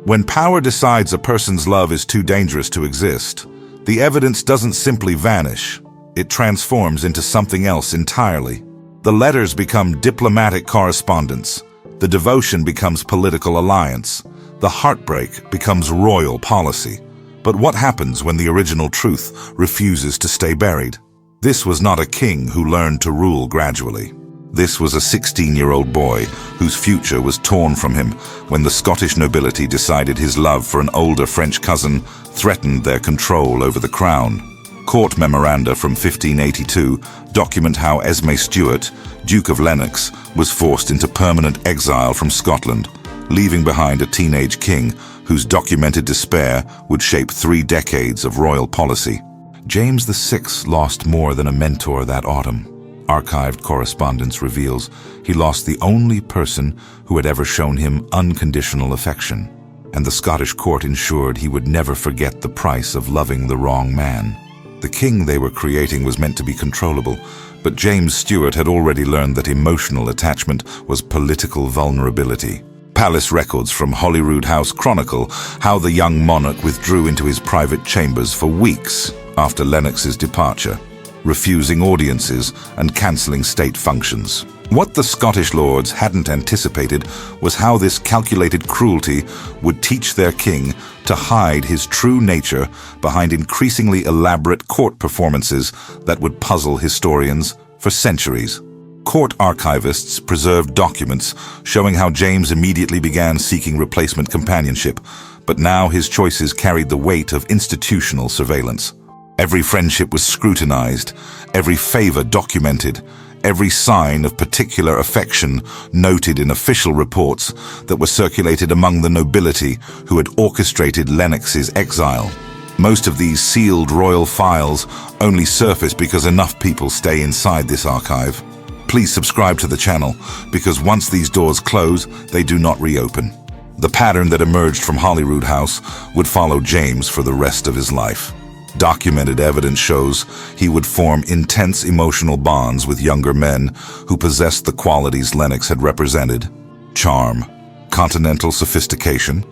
When power decides a person's love is too dangerous to exist, the evidence doesn't simply vanish. It transforms into something else entirely. The letters become diplomatic correspondence. The devotion becomes political alliance. The heartbreak becomes royal policy. But what happens when the original truth refuses to stay buried? This was not a king who learned to rule gradually. This was a 16-year-old boy whose future was torn from him when the Scottish nobility decided his love for an older French cousin threatened their control over the crown. Court memoranda from 1582 document how Esmé Stuart, Duke of Lennox, was forced into permanent exile from Scotland, leaving behind a teenage king whose documented despair would shape 3 decades of royal policy. James VI lost more than a mentor that autumn. Archived correspondence reveals he lost the only person who had ever shown him unconditional affection, and the Scottish court ensured he would never forget the price of loving the wrong man. The king they were creating was meant to be controllable, but James Stuart had already learned that emotional attachment was political vulnerability. Palace records from Holyrood House chronicle how the young monarch withdrew into his private chambers for weeks after Lennox's departure, refusing audiences and cancelling state functions. What the Scottish lords hadn't anticipated was how this calculated cruelty would teach their king to hide his true nature behind increasingly elaborate court performances that would puzzle historians for centuries. Court archivists preserved documents showing how James immediately began seeking replacement companionship, but now his choices carried the weight of institutional surveillance. Every friendship was scrutinized, every favor documented, every sign of particular affection noted in official reports that were circulated among the nobility who had orchestrated Lennox's exile. Most of these sealed royal files only surface because enough people stay inside this archive. Please subscribe to the channel, because once these doors close, they do not reopen. The pattern that emerged from Holyrood House would follow James for the rest of his life. Documented evidence shows he would form intense emotional bonds with younger men who possessed the qualities Lennox had represented: charm, continental sophistication,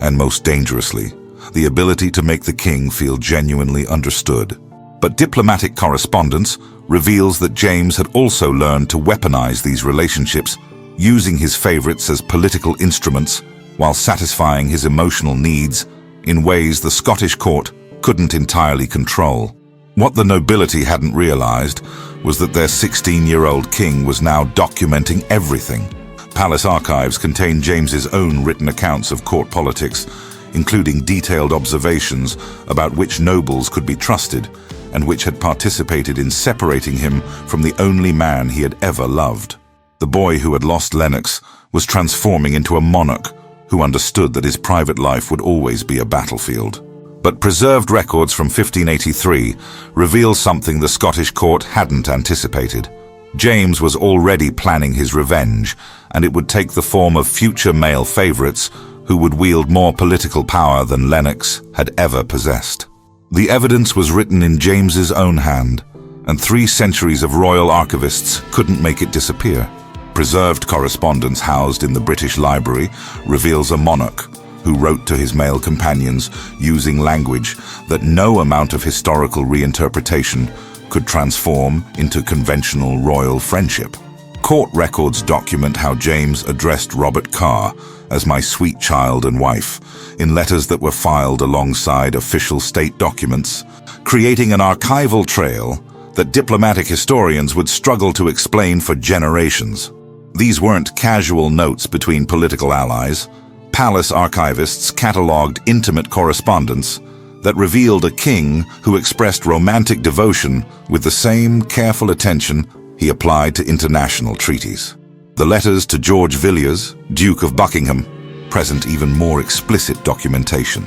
and most dangerously, the ability to make the king feel genuinely understood. But diplomatic correspondence reveals that James had also learned to weaponize these relationships, using his favorites as political instruments while satisfying his emotional needs in ways the Scottish court couldn't entirely control. What the nobility hadn't realized was that their 16-year-old king was now documenting everything. Palace archives contain James's own written accounts of court politics, including detailed observations about which nobles could be trusted and which had participated in separating him from the only man he had ever loved. The boy who had lost Lennox was transforming into a monarch who understood that his private life would always be a battlefield. But preserved records from 1583 reveal something the Scottish court hadn't anticipated. James was already planning his revenge, and it would take the form of future male favorites who would wield more political power than Lennox had ever possessed. The evidence was written in James's own hand, and 3 centuries of royal archivists couldn't make it disappear. Preserved correspondence housed in the British Library reveals a monarch who wrote to his male companions using language that no amount of historical reinterpretation could transform into conventional royal friendship. Court records document how James addressed Robert Carr as "my sweet child and wife" in letters that were filed alongside official state documents, creating an archival trail that diplomatic historians would struggle to explain for generations. These weren't casual notes between political allies. Palace archivists catalogued intimate correspondence that revealed a king who expressed romantic devotion with the same careful attention he applied to international treaties. The letters to George Villiers, Duke of Buckingham, present even more explicit documentation.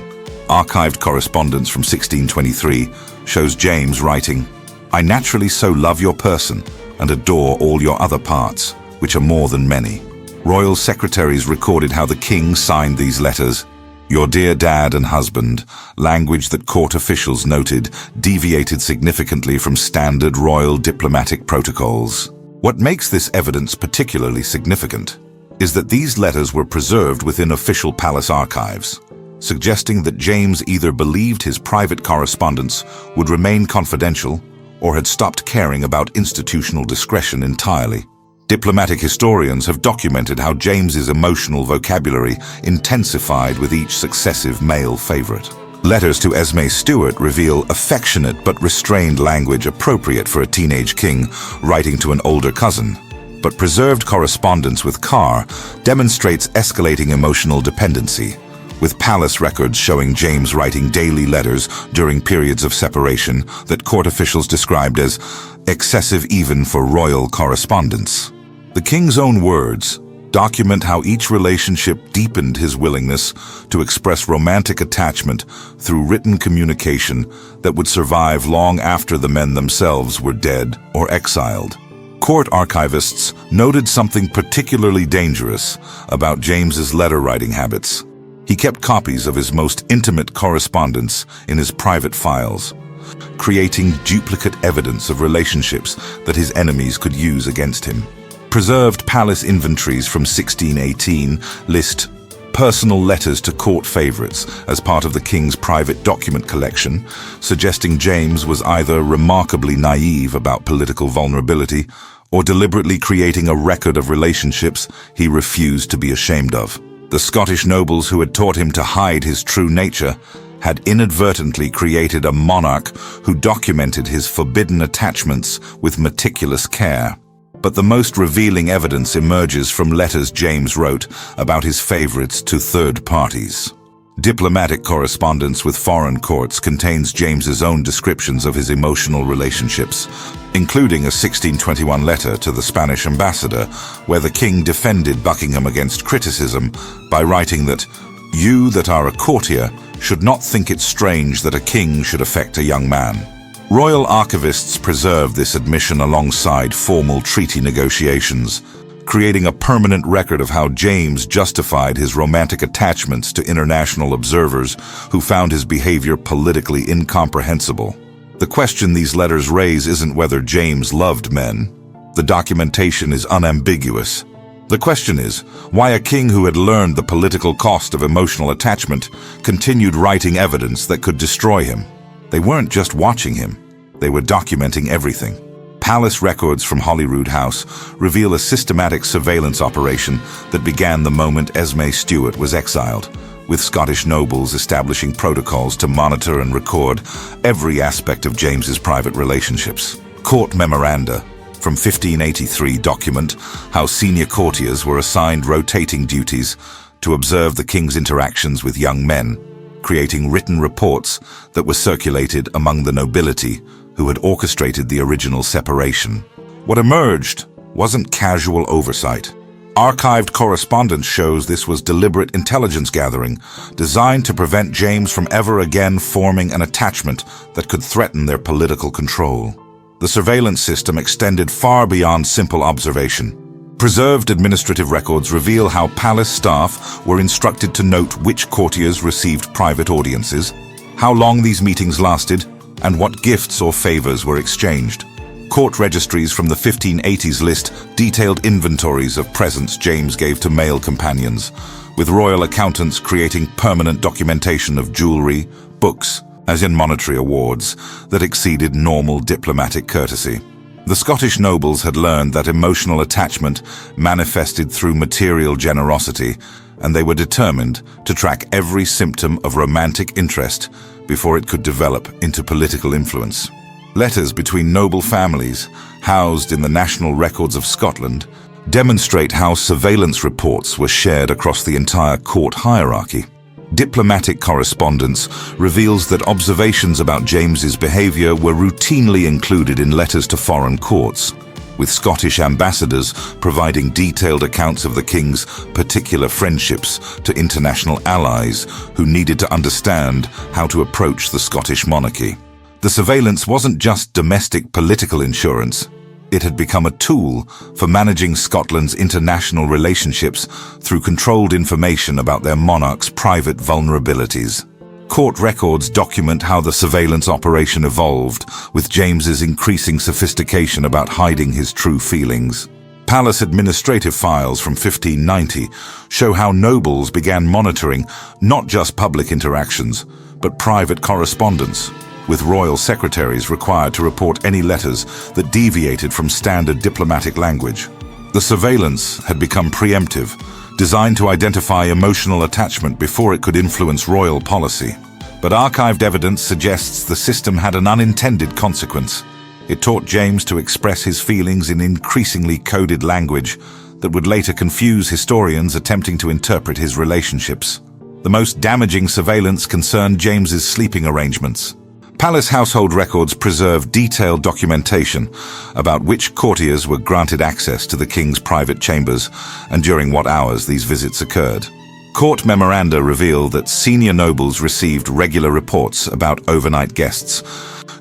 Archived correspondence from 1623 shows James writing, "I naturally so love your person and adore all your other parts, which are more than many." Royal secretaries recorded how the king signed these letters: "Your dear dad and husband," language that court officials noted deviated significantly from standard royal diplomatic protocols. What makes this evidence particularly significant is that these letters were preserved within official palace archives. suggesting that James either believed his private correspondence would remain confidential or had stopped caring about institutional discretion entirely. Diplomatic historians have documented how James's emotional vocabulary intensified with each successive male favorite. Letters to Esmé Stuart reveal affectionate but restrained language appropriate for a teenage king writing to an older cousin. But preserved correspondence with Carr demonstrates escalating emotional dependency, with palace records showing James writing daily letters during periods of separation that court officials described as excessive even for royal correspondence. The king's own words document how each relationship deepened his willingness to express romantic attachment through written communication that would survive long after the men themselves were dead or exiled. Court archivists noted something particularly dangerous about James's letter-writing habits. He kept copies of his most intimate correspondence in his private files, creating duplicate evidence of relationships that his enemies could use against him. Preserved palace inventories from 1618 list personal letters to court favorites as part of the king's private document collection, suggesting James was either remarkably naive about political vulnerability or deliberately creating a record of relationships he refused to be ashamed of. The Scottish nobles who had taught him to hide his true nature had inadvertently created a monarch who documented his forbidden attachments with meticulous care. But the most revealing evidence emerges from letters James wrote about his favorites to third parties. Diplomatic correspondence with foreign courts contains James's own descriptions of his emotional relationships, including a 1621 letter to the Spanish ambassador, where the king defended Buckingham against criticism by writing that, "You that are a courtier should not think it strange that a king should affect a young man." Royal archivists preserved this admission alongside formal treaty negotiations, creating a permanent record of how James justified his romantic attachments to international observers who found his behavior politically incomprehensible. The question these letters raise isn't whether James loved men. The documentation is unambiguous. The question is why a king who had learned the political cost of emotional attachment continued writing evidence that could destroy him. They weren't just watching him, they were documenting everything. Palace records from Holyrood House reveal a systematic surveillance operation that began the moment Esmé Stuart was exiled, with Scottish nobles establishing protocols to monitor and record every aspect of James's private relationships. Court memoranda from 1583 document how senior courtiers were assigned rotating duties to observe the king's interactions with young men, creating written reports that were circulated among the nobility who had orchestrated the original separation. What emerged wasn't casual oversight. Archived correspondence shows this was deliberate intelligence gathering, designed to prevent James from ever again forming an attachment that could threaten their political control. The surveillance system extended far beyond simple observation. Preserved administrative records reveal how palace staff were instructed to note which courtiers received private audiences, how long these meetings lasted, and what gifts or favors were exchanged. Court registries from the 1580s list detailed inventories of presents James gave to male companions, with royal accountants creating permanent documentation of jewelry, books, as in monetary awards, that exceeded normal diplomatic courtesy. The Scottish nobles had learned that emotional attachment manifested through material generosity, and they were determined to track every symptom of romantic interest before it could develop into political influence. Letters between noble families, housed in the national records of Scotland, demonstrate how surveillance reports were shared across the entire court hierarchy. Diplomatic correspondence reveals that observations about James's behavior were routinely included in letters to foreign courts, with Scottish ambassadors providing detailed accounts of the king's particular friendships to international allies who needed to understand how to approach the Scottish monarchy. The surveillance wasn't just domestic political insurance. It had become a tool for managing Scotland's international relationships through controlled information about their monarch's private vulnerabilities. Court records document how the surveillance operation evolved, with James's increasing sophistication about hiding his true feelings. Palace administrative files from 1590 show how nobles began monitoring not just public interactions, but private correspondence, with royal secretaries required to report any letters that deviated from standard diplomatic language. The surveillance had become preemptive, designed to identify emotional attachment before it could influence royal policy. But archived evidence suggests the system had an unintended consequence. It taught James to express his feelings in increasingly coded language that would later confuse historians attempting to interpret his relationships. The most damaging surveillance concerned James's sleeping arrangements. Palace household records preserve detailed documentation about which courtiers were granted access to the king's private chambers and during what hours these visits occurred. Court memoranda reveal that senior nobles received regular reports about overnight guests,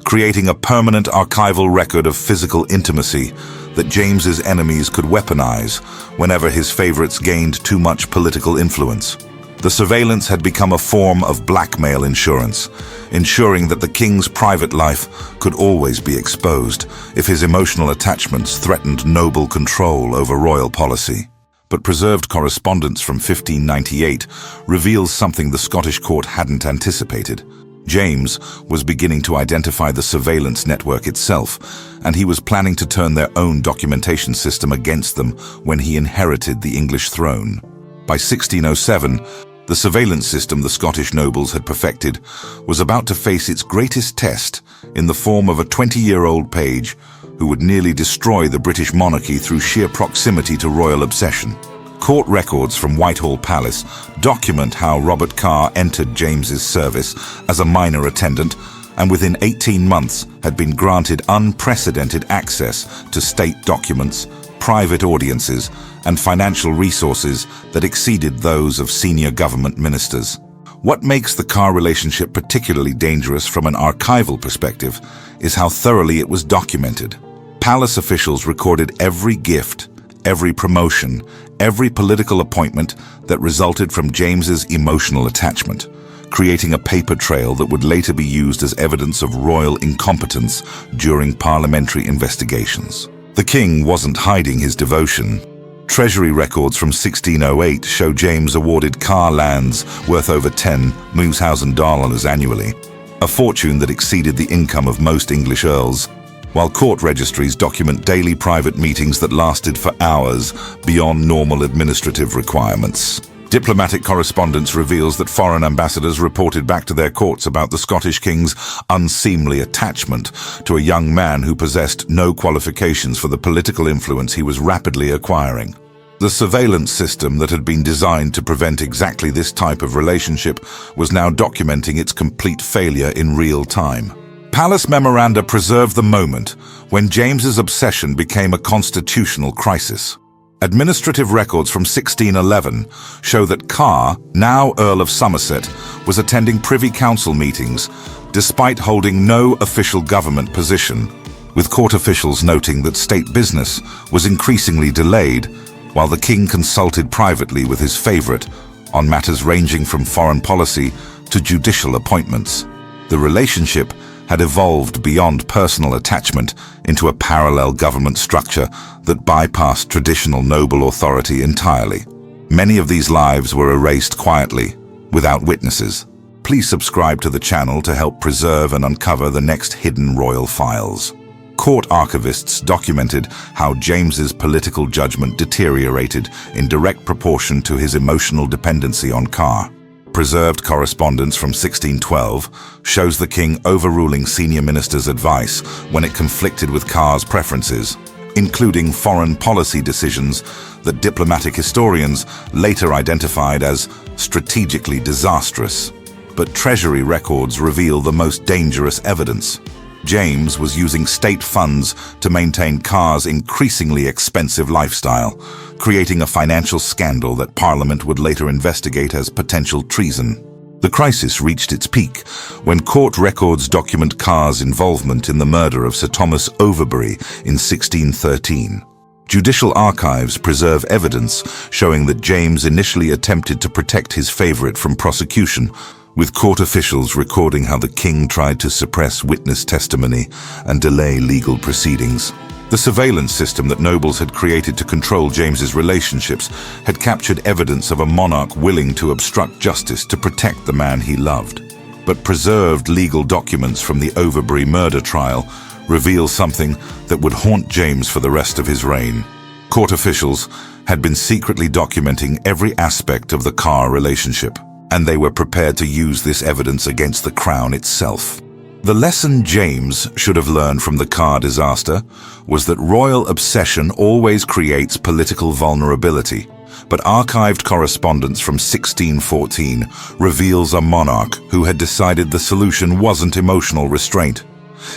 creating a permanent archival record of physical intimacy that James's enemies could weaponize whenever his favorites gained too much political influence. The surveillance had become a form of blackmail insurance, ensuring that the king's private life could always be exposed if his emotional attachments threatened noble control over royal policy. But preserved correspondence from 1598 reveals something the Scottish court hadn't anticipated. James was beginning to identify the surveillance network itself, and he was planning to turn their own documentation system against them when he inherited the English throne. By 1607, the surveillance system the Scottish nobles had perfected was about to face its greatest test in the form of a 20-year-old page who would nearly destroy the British monarchy through sheer proximity to royal obsession. Court records from Whitehall Palace document how Robert Carr entered James's service as a minor attendant and within 18 months had been granted unprecedented access to state documents, private audiences, and financial resources that exceeded those of senior government ministers. What makes the Carr relationship particularly dangerous from an archival perspective is how thoroughly it was documented. Palace officials recorded every gift, every promotion, every political appointment that resulted from James's emotional attachment, creating a paper trail that would later be used as evidence of royal incompetence during parliamentary investigations. The king wasn't hiding his devotion. Treasury records from 1608 show James awarded Carr lands worth over $10,000 annually, a fortune that exceeded the income of most English earls, while court registries document daily private meetings that lasted for hours beyond normal administrative requirements. Diplomatic correspondence reveals that foreign ambassadors reported back to their courts about the Scottish king's unseemly attachment to a young man who possessed no qualifications for the political influence he was rapidly acquiring. The surveillance system that had been designed to prevent exactly this type of relationship was now documenting its complete failure in real time. Palace memoranda preserve the moment when James's obsession became a constitutional crisis. Administrative records from 1611 show that Carr, now Earl of Somerset, was attending Privy Council meetings despite holding no official government position, with court officials noting that state business was increasingly delayed while the king consulted privately with his favorite on matters ranging from foreign policy to judicial appointments. The relationship had evolved beyond personal attachment into a parallel government structure that bypassed traditional noble authority entirely. Many of these lives were erased quietly, without witnesses. Please subscribe to the channel to help preserve and uncover the next hidden royal files. Court archivists documented how James's political judgment deteriorated in direct proportion to his emotional dependency on Carr. Preserved correspondence from 1612 shows the king overruling senior ministers' advice when it conflicted with Carr's preferences, including foreign policy decisions that diplomatic historians later identified as strategically disastrous. But treasury records reveal the most dangerous evidence. James was using state funds to maintain Carr's increasingly expensive lifestyle, creating a financial scandal that Parliament would later investigate as potential treason. The crisis reached its peak when court records document Carr's involvement in the murder of Sir Thomas Overbury in 1613. Judicial archives preserve evidence showing that James initially attempted to protect his favorite from prosecution, with court officials recording how the king tried to suppress witness testimony and delay legal proceedings. The surveillance system that nobles had created to control James's relationships had captured evidence of a monarch willing to obstruct justice to protect the man he loved. But preserved legal documents from the Overbury murder trial reveal something that would haunt James for the rest of his reign. Court officials had been secretly documenting every aspect of the Carr relationship, and they were prepared to use this evidence against the crown itself. The lesson James should have learned from the Carr disaster was that royal obsession always creates political vulnerability, but archived correspondence from 1614 reveals a monarch who had decided the solution wasn't emotional restraint.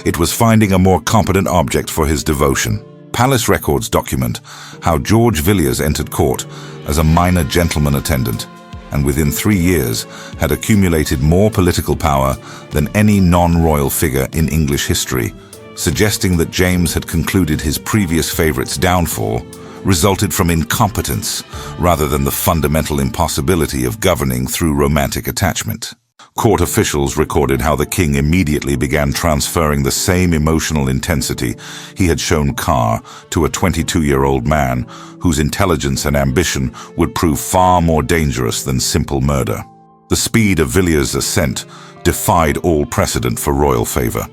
It was finding a more competent object for his devotion. Palace records document how George Villiers entered court as a minor gentleman attendant, and within 3 years had accumulated more political power than any non-royal figure in English history, suggesting that James had concluded his previous favorite's downfall resulted from incompetence rather than the fundamental impossibility of governing through romantic attachment. Court officials recorded how the king immediately began transferring the same emotional intensity he had shown Carr to a 22-year-old man whose intelligence and ambition would prove far more dangerous than simple murder. The speed of Villiers' ascent defied all precedent for royal favor.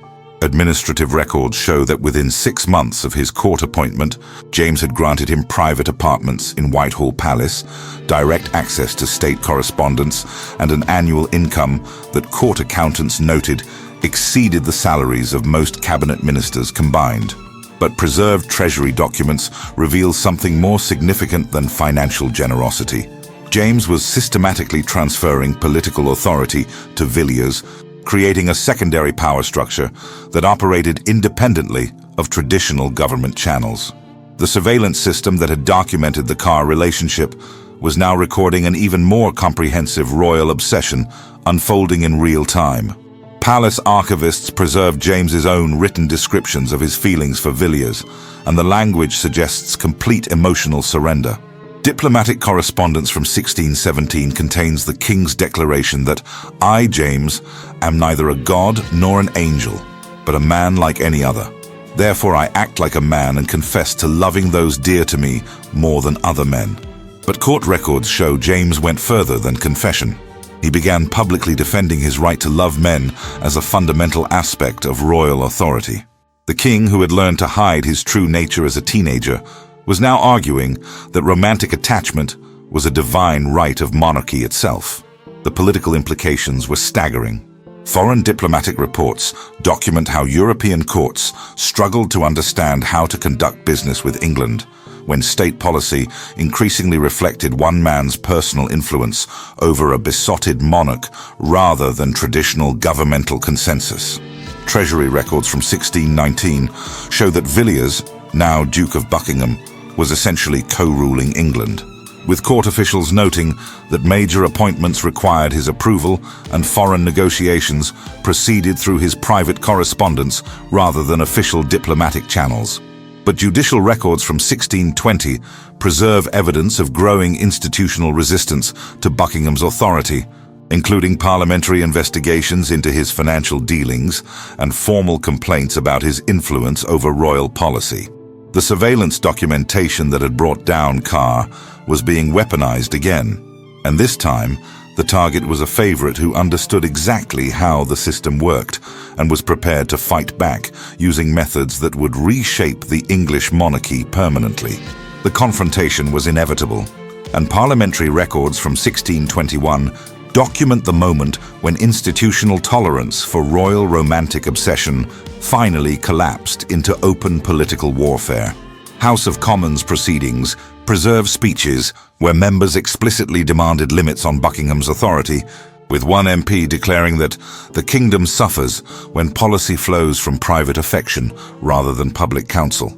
Administrative records show that within 6 months of his court appointment, James had granted him private apartments in Whitehall Palace, direct access to state correspondence, and an annual income that court accountants noted exceeded the salaries of most cabinet ministers combined. But preserved treasury documents reveal something more significant than financial generosity. James was systematically transferring political authority to Villiers, creating a secondary power structure that operated independently of traditional government channels. The surveillance system that had documented the Carr relationship was now recording an even more comprehensive royal obsession unfolding in real time. Palace archivists preserved James's own written descriptions of his feelings for Villiers, and the language suggests complete emotional surrender. Diplomatic correspondence from 1617 contains the king's declaration that I, James, am neither a god nor an angel, but a man like any other. Therefore I act like a man and confess to loving those dear to me more than other men. But court records show James went further than confession. He began publicly defending his right to love men as a fundamental aspect of royal authority. The king, who had learned to hide his true nature as a teenager, was now arguing that romantic attachment was a divine right of monarchy itself. The political implications were staggering. Foreign diplomatic reports document how European courts struggled to understand how to conduct business with England, when state policy increasingly reflected one man's personal influence over a besotted monarch rather than traditional governmental consensus. Treasury records from 1619 show that Villiers, now Duke of Buckingham, was essentially co-ruling England, with court officials noting that major appointments required his approval and foreign negotiations proceeded through his private correspondence rather than official diplomatic channels. But judicial records from 1620 preserve evidence of growing institutional resistance to Buckingham's authority, including parliamentary investigations into his financial dealings and formal complaints about his influence over royal policy. The surveillance documentation that had brought down Carr was being weaponized again, and this time the target was a favorite who understood exactly how the system worked and was prepared to fight back using methods that would reshape the English monarchy permanently. The confrontation was inevitable, and parliamentary records from 1621 document the moment when institutional tolerance for royal romantic obsession finally collapsed into open political warfare. House of Commons proceedings preserve speeches where members explicitly demanded limits on Buckingham's authority, with one MP declaring that the kingdom suffers when policy flows from private affection rather than public counsel.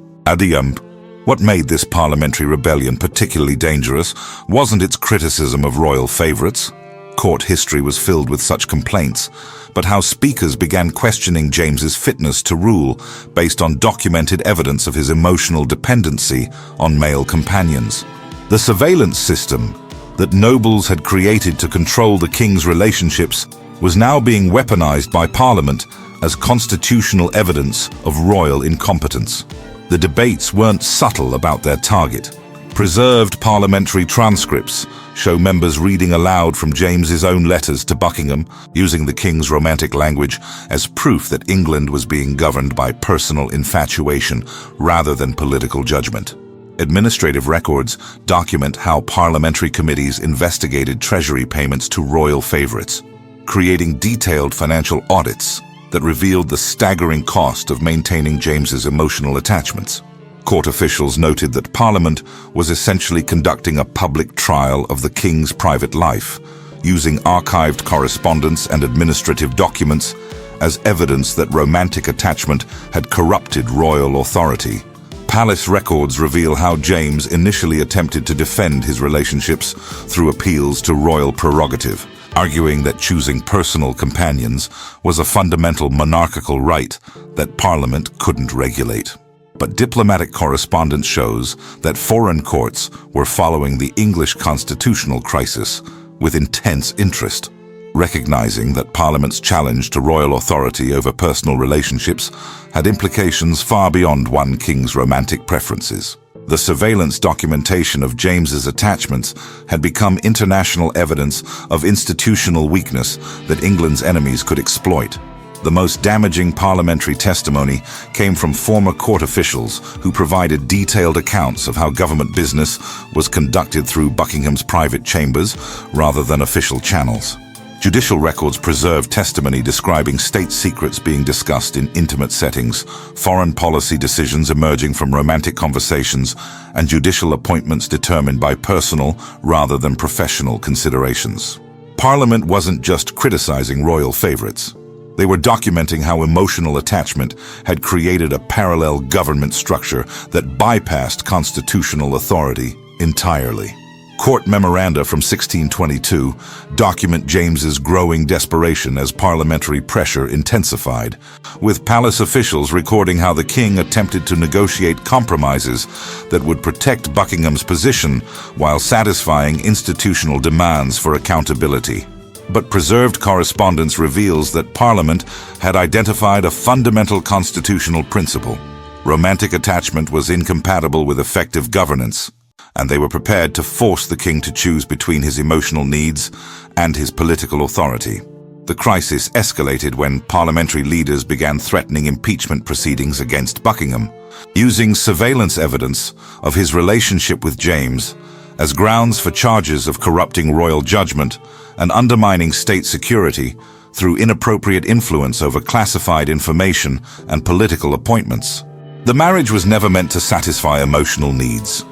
What made this parliamentary rebellion particularly dangerous wasn't its criticism of royal favorites. Court history was filled with such complaints, but how speakers began questioning James's fitness to rule based on documented evidence of his emotional dependency on male companions. The surveillance system that nobles had created to control the king's relationships was now being weaponized by Parliament as constitutional evidence of royal incompetence. The debates weren't subtle about their target. Preserved parliamentary transcripts show members reading aloud from James's own letters to Buckingham, using the king's romantic language as proof that England was being governed by personal infatuation rather than political judgment. Administrative records document how parliamentary committees investigated treasury payments to royal favorites, creating detailed financial audits that revealed the staggering cost of maintaining James's emotional attachments. Court officials noted that Parliament was essentially conducting a public trial of the king's private life, using archived correspondence and administrative documents as evidence that romantic attachment had corrupted royal authority. Palace records reveal how James initially attempted to defend his relationships through appeals to royal prerogative, arguing that choosing personal companions was a fundamental monarchical right that Parliament couldn't regulate. But diplomatic correspondence shows that foreign courts were following the English constitutional crisis with intense interest, recognizing that Parliament's challenge to royal authority over personal relationships had implications far beyond one king's romantic preferences. The surveillance documentation of James's attachments had become international evidence of institutional weakness that England's enemies could exploit. The most damaging parliamentary testimony came from former court officials who provided detailed accounts of how government business was conducted through Buckingham's private chambers rather than official channels. Judicial records preserve testimony describing state secrets being discussed in intimate settings, foreign policy decisions emerging from romantic conversations, and judicial appointments determined by personal rather than professional considerations. Parliament wasn't just criticizing royal favorites. They were documenting how emotional attachment had created a parallel government structure that bypassed constitutional authority entirely. Court memoranda from 1622 document James's growing desperation as parliamentary pressure intensified, with palace officials recording how the king attempted to negotiate compromises that would protect Buckingham's position while satisfying institutional demands for accountability. But preserved correspondence reveals that Parliament had identified a fundamental constitutional principle. Romantic attachment was incompatible with effective governance, and they were prepared to force the king to choose between his emotional needs and his political authority. The crisis escalated when parliamentary leaders began threatening impeachment proceedings against Buckingham, using surveillance evidence of his relationship with James as grounds for charges of corrupting royal judgment and undermining state security through inappropriate influence over classified information and political appointments. The marriage was never meant to satisfy emotional needs.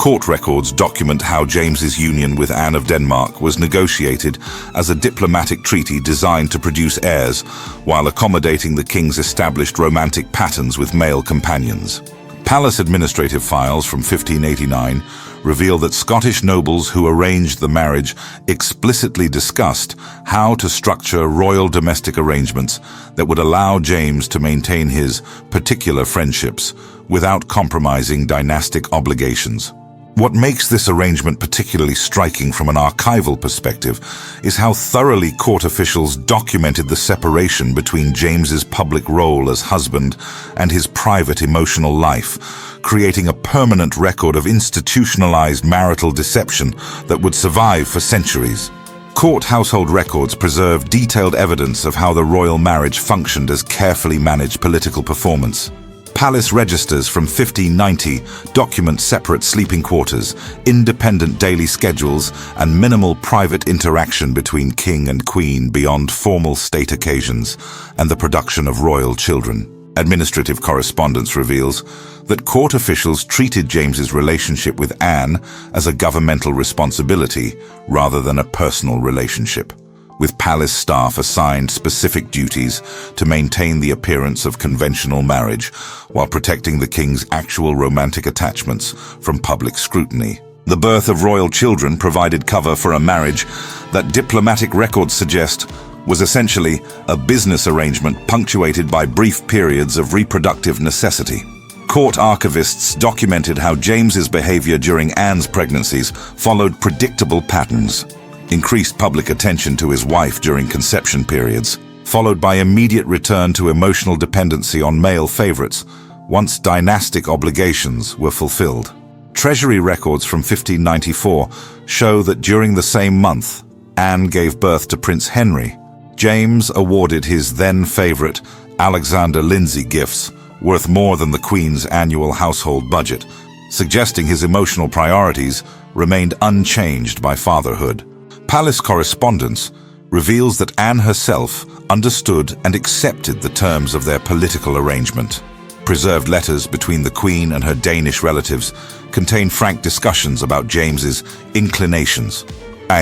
Court records document how James's union with Anne of Denmark was negotiated as a diplomatic treaty designed to produce heirs while accommodating the king's established romantic patterns with male companions. Palace administrative files from 1589 reveal that Scottish nobles who arranged the marriage explicitly discussed how to structure royal domestic arrangements that would allow James to maintain his particular friendships without compromising dynastic obligations. What makes this arrangement particularly striking from an archival perspective is how thoroughly court officials documented the separation between James's public role as husband and his private emotional life, creating a permanent record of institutionalized marital deception that would survive for centuries. Court household records preserve detailed evidence of how the royal marriage functioned as carefully managed political performance. Palace registers from 1590 document separate sleeping quarters, independent daily schedules, and minimal private interaction between king and queen beyond formal state occasions and the production of royal children. Administrative correspondence reveals that court officials treated James's relationship with Anne as a governmental responsibility rather than a personal relationship, with palace staff assigned specific duties to maintain the appearance of conventional marriage while protecting the king's actual romantic attachments from public scrutiny. The birth of royal children provided cover for a marriage that diplomatic records suggest was essentially a business arrangement punctuated by brief periods of reproductive necessity. Court archivists documented how James's behavior during Anne's pregnancies followed predictable patterns. Increased public attention to his wife during conception periods, followed by immediate return to emotional dependency on male favorites, once dynastic obligations were fulfilled. Treasury records from 1594 show that during the same month, Anne gave birth to Prince Henry. James awarded his then-favorite Alexander Lindsay gifts worth more than the Queen's annual household budget, suggesting his emotional priorities remained unchanged by fatherhood. Palace correspondence reveals that Anne herself understood and accepted the terms of their political arrangement. Preserved letters between the Queen and her Danish relatives contain frank discussions about James's inclinations,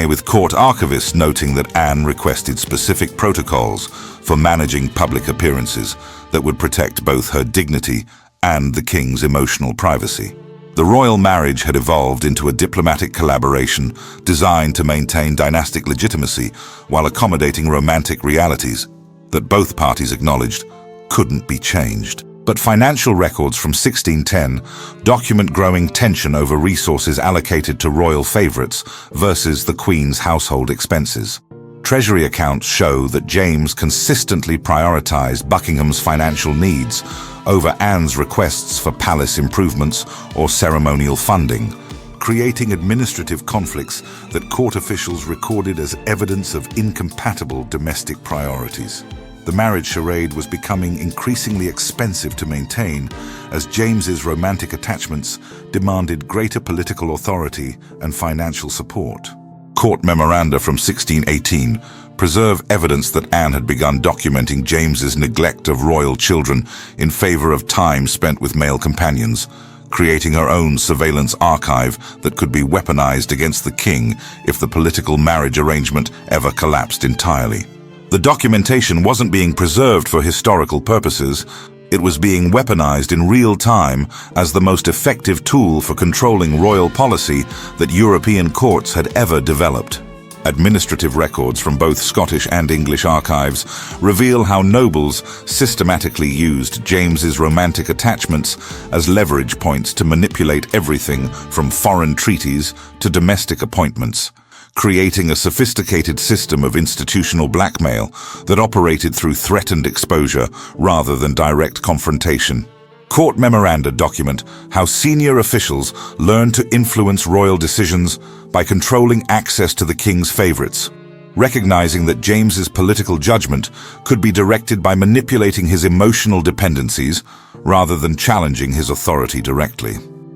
with court archivists noting that Anne requested specific protocols for managing public appearances that would protect both her dignity and the king's emotional privacy. The royal marriage had evolved into a diplomatic collaboration designed to maintain dynastic legitimacy while accommodating romantic realities that both parties acknowledged couldn't be changed. But financial records from 1610 document growing tension over resources allocated to royal favorites versus the Queen's household expenses. Treasury accounts show that James consistently prioritized Buckingham's financial needs over Anne's requests for palace improvements or ceremonial funding, creating administrative conflicts that court officials recorded as evidence of incompatible domestic priorities. The marriage charade was becoming increasingly expensive to maintain as James's romantic attachments demanded greater political authority and financial support. Court memoranda from 1618 preserve evidence that Anne had begun documenting James's neglect of royal children in favor of time spent with male companions, creating her own surveillance archive that could be weaponized against the king if the political marriage arrangement ever collapsed entirely. The documentation wasn't being preserved for historical purposes. It was being weaponized in real time as the most effective tool for controlling royal policy that European courts had ever developed. Administrative records from both Scottish and English archives reveal how nobles systematically used James's romantic attachments as leverage points to manipulate everything from foreign treaties to domestic appointments, creating a sophisticated system of institutional blackmail that operated through threatened exposure rather than direct confrontation. Court memoranda document how senior officials learned to influence royal decisions by controlling access to the king's favorites, recognizing that James's political judgment could be directed by manipulating his emotional dependencies rather than challenging his authority directly.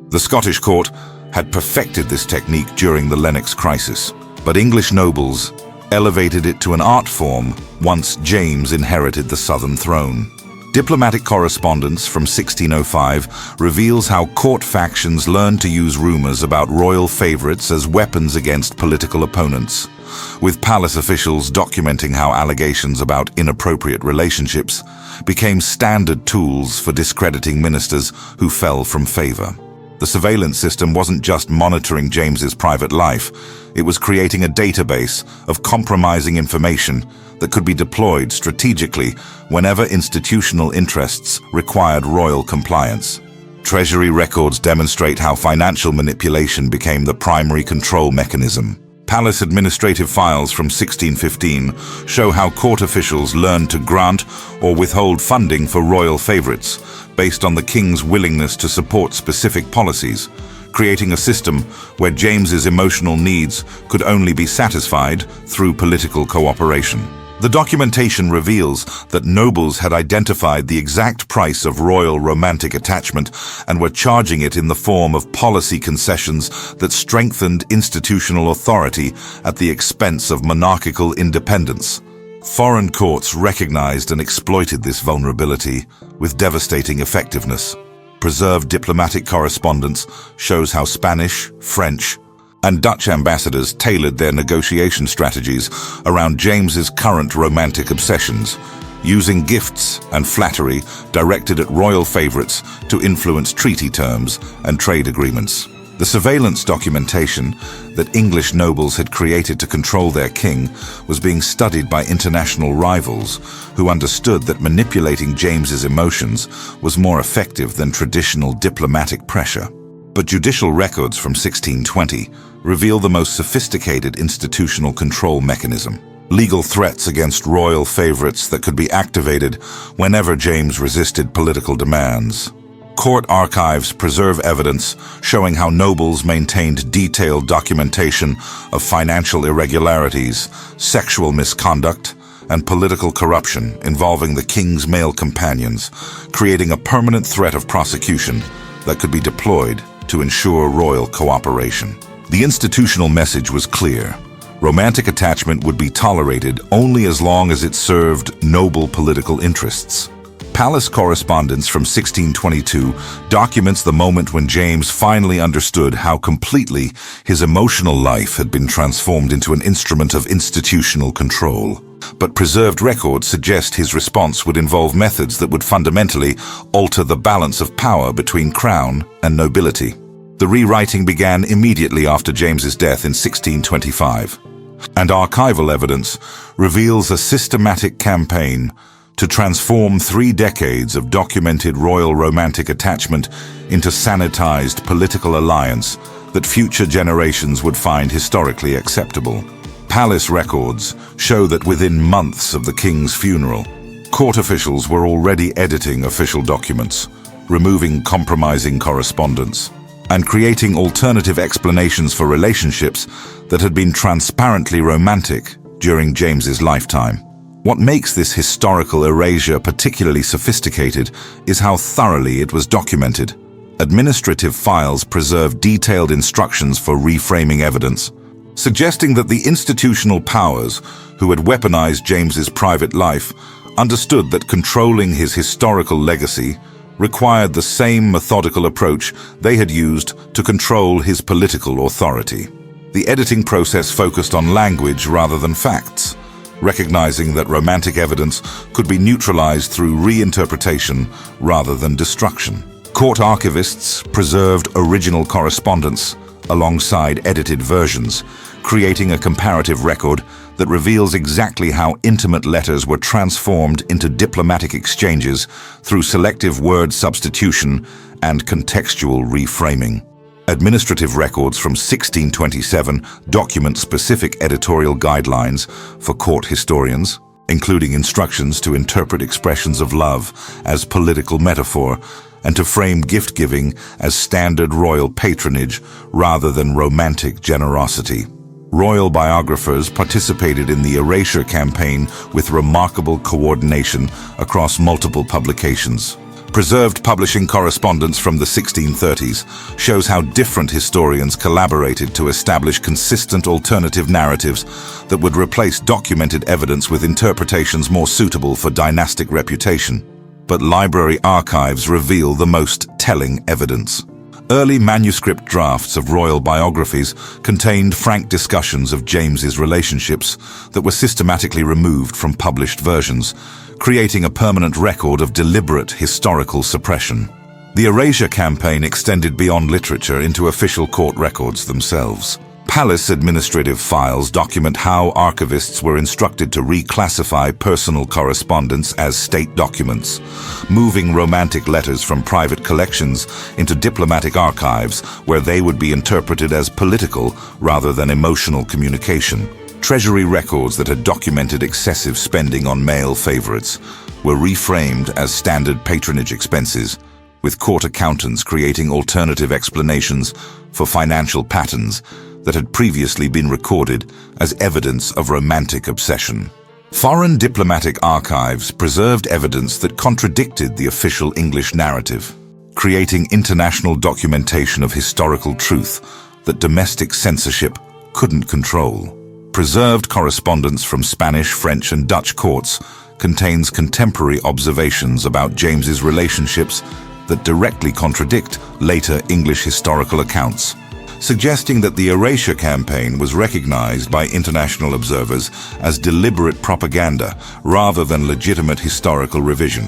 The Scottish court had perfected this technique during the Lennox crisis, but English nobles elevated it to an art form once James inherited the southern throne. Diplomatic correspondence from 1605 reveals how court factions learned to use rumors about royal favorites as weapons against political opponents, with palace officials documenting how allegations about inappropriate relationships became standard tools for discrediting ministers who fell from favor. The surveillance system wasn't just monitoring James's private life, it was creating a database of compromising information that could be deployed strategically whenever institutional interests required royal compliance. Treasury records demonstrate how financial manipulation became the primary control mechanism. Palace administrative files from 1615 show how court officials learned to grant or withhold funding for royal favorites based on the king's willingness to support specific policies, creating a system where James's emotional needs could only be satisfied through political cooperation. The documentation reveals that nobles had identified the exact price of royal romantic attachment and were charging it in the form of policy concessions that strengthened institutional authority at the expense of monarchical independence. Foreign courts recognized and exploited this vulnerability with devastating effectiveness. Preserved diplomatic correspondence shows how Spanish, French, and Dutch ambassadors tailored their negotiation strategies around James's current romantic obsessions, using gifts and flattery directed at royal favorites to influence treaty terms and trade agreements. The surveillance documentation that English nobles had created to control their king was being studied by international rivals who understood that manipulating James's emotions was more effective than traditional diplomatic pressure. But judicial records from 1620 reveal the most sophisticated institutional control mechanism: legal threats against royal favorites that could be activated whenever James resisted political demands. Court archives preserve evidence showing how nobles maintained detailed documentation of financial irregularities, sexual misconduct, and political corruption involving the king's male companions, creating a permanent threat of prosecution that could be deployed to ensure royal cooperation. The institutional message was clear. Romantic attachment would be tolerated only as long as it served noble political interests. Palace correspondence from 1622 documents the moment when James finally understood how completely his emotional life had been transformed into an instrument of institutional control. But preserved records suggest his response would involve methods that would fundamentally alter the balance of power between crown and nobility. The rewriting began immediately after James's death in 1625, and archival evidence reveals a systematic campaign to transform 3 decades of documented royal romantic attachment into sanitized political alliance that future generations would find historically acceptable. Palace records show that within months of the king's funeral, court officials were already editing official documents, removing compromising correspondence, and creating alternative explanations for relationships that had been transparently romantic during James's lifetime. What makes this historical erasure particularly sophisticated is how thoroughly it was documented. Administrative files preserve detailed instructions for reframing evidence, suggesting that the institutional powers who had weaponized James's private life understood that controlling his historical legacy required the same methodical approach they had used to control his political authority. The editing process focused on language rather than facts, recognizing that romantic evidence could be neutralized through reinterpretation rather than destruction. Court archivists preserved original correspondence alongside edited versions, creating a comparative record that reveals exactly how intimate letters were transformed into diplomatic exchanges through selective word substitution and contextual reframing. Administrative records from 1627 document specific editorial guidelines for court historians, including instructions to interpret expressions of love as political metaphor and to frame gift-giving as standard royal patronage rather than romantic generosity. Royal biographers participated in the erasure campaign with remarkable coordination across multiple publications. Preserved publishing correspondence from the 1630s shows how different historians collaborated to establish consistent alternative narratives that would replace documented evidence with interpretations more suitable for dynastic reputation. But library archives reveal the most telling evidence. Early manuscript drafts of royal biographies contained frank discussions of James's relationships that were systematically removed from published versions, creating a permanent record of deliberate historical suppression. The erasure campaign extended beyond literature into official court records themselves. Palace administrative files document how archivists were instructed to reclassify personal correspondence as state documents, moving romantic letters from private collections into diplomatic archives where they would be interpreted as political rather than emotional communication. Treasury records that had documented excessive spending on male favorites were reframed as standard patronage expenses, with court accountants creating alternative explanations for financial patterns that had previously been recorded as evidence of romantic obsession. Foreign diplomatic archives preserved evidence that contradicted the official English narrative, creating international documentation of historical truth that domestic censorship couldn't control. Preserved correspondence from Spanish, French, and Dutch courts contains contemporary observations about James's relationships that directly contradict later English historical accounts, suggesting that the erasure campaign was recognized by international observers as deliberate propaganda rather than legitimate historical revision.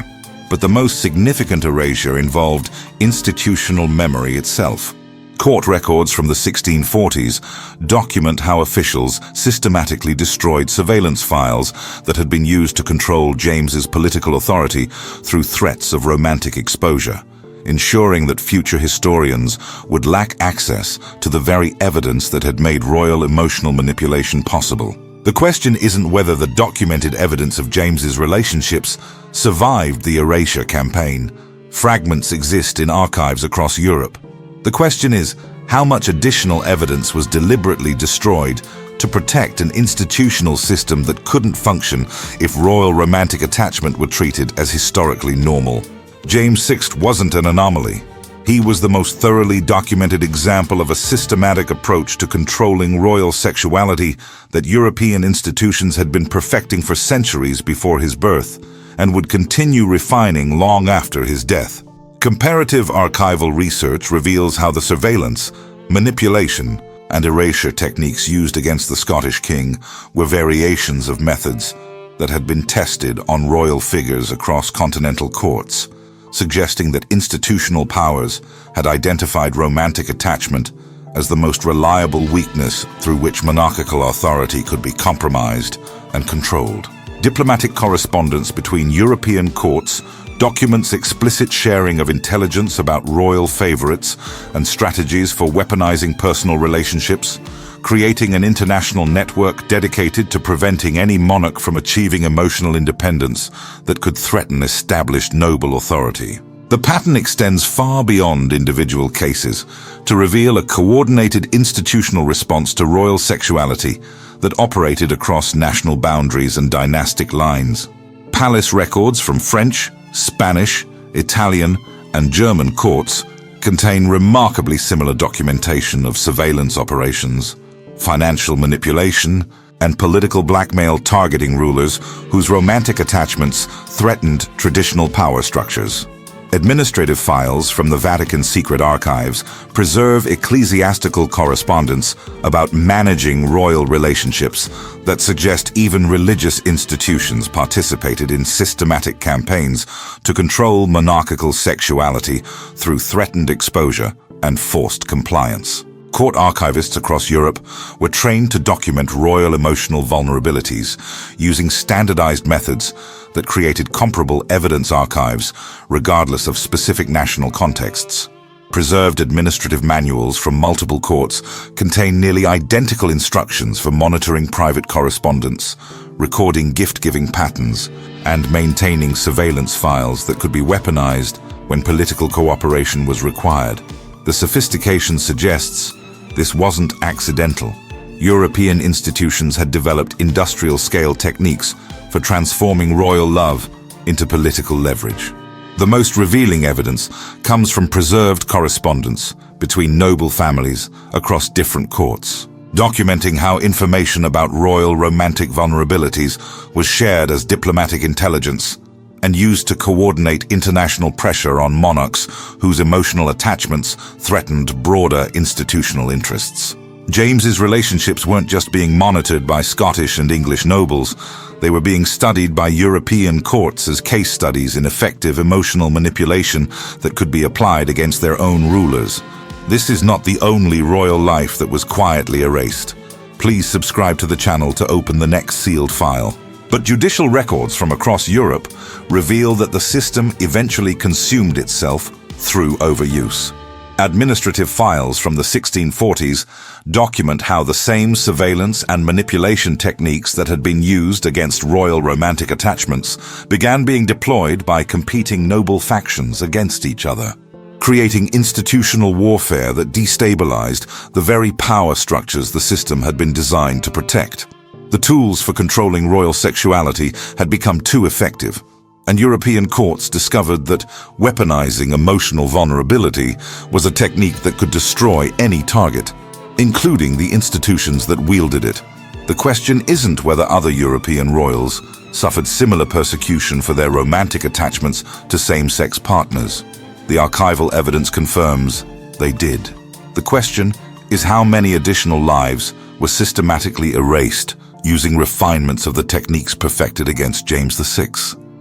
But the most significant erasure involved institutional memory itself. Court records from the 1640s document how officials systematically destroyed surveillance files that had been used to control James's political authority through threats of romantic exposure, ensuring that future historians would lack access to the very evidence that had made royal emotional manipulation possible. The question isn't whether the documented evidence of James's relationships survived the erasure campaign. Fragments exist in archives across Europe. The question is, how much additional evidence was deliberately destroyed to protect an institutional system that couldn't function if royal romantic attachment were treated as historically normal? James VI wasn't an anomaly. He was the most thoroughly documented example of a systematic approach to controlling royal sexuality that European institutions had been perfecting for centuries before his birth, and would continue refining long after his death. Comparative archival research reveals how the surveillance, manipulation, and erasure techniques used against the Scottish king were variations of methods that had been tested on royal figures across continental courts, suggesting that institutional powers had identified romantic attachment as the most reliable weakness through which monarchical authority could be compromised and controlled. Diplomatic correspondence between European courts documents explicit sharing of intelligence about royal favorites and strategies for weaponizing personal relationships, creating an international network dedicated to preventing any monarch from achieving emotional independence that could threaten established noble authority. The pattern extends far beyond individual cases to reveal a coordinated institutional response to royal sexuality that operated across national boundaries and dynastic lines. Palace records from French, Spanish, Italian, and German courts contain remarkably similar documentation of surveillance operations, financial manipulation, and political blackmail targeting rulers whose romantic attachments threatened traditional power structures. Administrative files from the Vatican secret archives preserve ecclesiastical correspondence about managing royal relationships that suggest even religious institutions participated in systematic campaigns to control monarchical sexuality through threatened exposure and forced compliance. Court archivists across Europe were trained to document royal emotional vulnerabilities using standardized methods that created comparable evidence archives regardless of specific national contexts. Preserved administrative manuals from multiple courts contain nearly identical instructions for monitoring private correspondence, recording gift-giving patterns, and maintaining surveillance files that could be weaponized when political cooperation was required. The sophistication suggests this wasn't accidental. European institutions had developed industrial-scale techniques for transforming royal love into political leverage. The most revealing evidence comes from preserved correspondence between noble families across different courts, documenting how information about royal romantic vulnerabilities was shared as diplomatic intelligence and used to coordinate international pressure on monarchs whose emotional attachments threatened broader institutional interests. James's relationships weren't just being monitored by Scottish and English nobles, they were being studied by European courts as case studies in effective emotional manipulation that could be applied against their own rulers. This is not the only royal life that was quietly erased. Please subscribe to the channel to open the next sealed file. But judicial records from across Europe reveal that the system eventually consumed itself through overuse. Administrative files from the 1640s document how the same surveillance and manipulation techniques that had been used against royal romantic attachments began being deployed by competing noble factions against each other, creating institutional warfare that destabilized the very power structures the system had been designed to protect. The tools for controlling royal sexuality had become too effective, and European courts discovered that weaponizing emotional vulnerability was a technique that could destroy any target, including the institutions that wielded it. The question isn't whether other European royals suffered similar persecution for their romantic attachments to same-sex partners. The archival evidence confirms they did. The question is how many additional lives were systematically erased using refinements of the techniques perfected against James VI,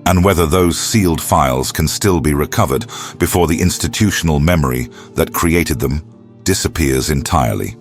and whether those sealed files can still be recovered before the institutional memory that created them disappears entirely.